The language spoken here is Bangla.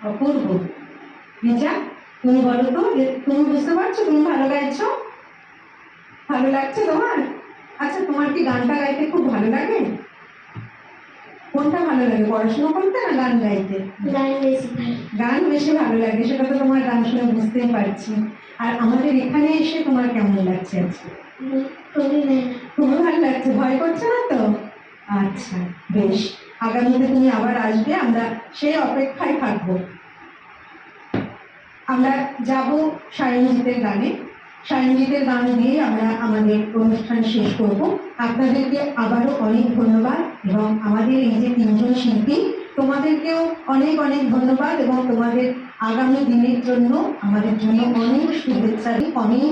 অপূর্ব। রিজা, তুমি বলো তো, তুমি বুঝতে পারছো তুমি ভালো গাইছো? ভালো লাগছে তোমার? আচ্ছা, তোমার কি গানটা গাইতে খুব ভালো লাগে? কোনটা ভালো লাগে, পড়াশোনা করতে না গান গাইতে? গান বেশি ভালো লাগে, সেটা তো তোমার গান শুনে বুঝতেই পারছি। আর আমাদের এখানে এসে তোমার কেমন লাগছে আজকে? খুবই ভালো লাগছে, ভয় করছে না তো? আচ্ছা, বেশ, আগামীতে তুমি আবার আসবে, আমরা সেই অপেক্ষায় থাকবো। আমরা যাব সায়নজিতের গানে। সায়নজিতের গান দিয়ে আমরা আমাদের অনুষ্ঠান শেষ করব। আপনাদেরকে আবারও অনেক ধন্যবাদ, এবং আমাদের এই যে তিনজন শিল্পী, তোমাদেরকেও অনেক অনেক ধন্যবাদ, এবং তোমাদের আগামী দিনের জন্য আমাদের জন্য অনেক শুভেচ্ছা, অনেক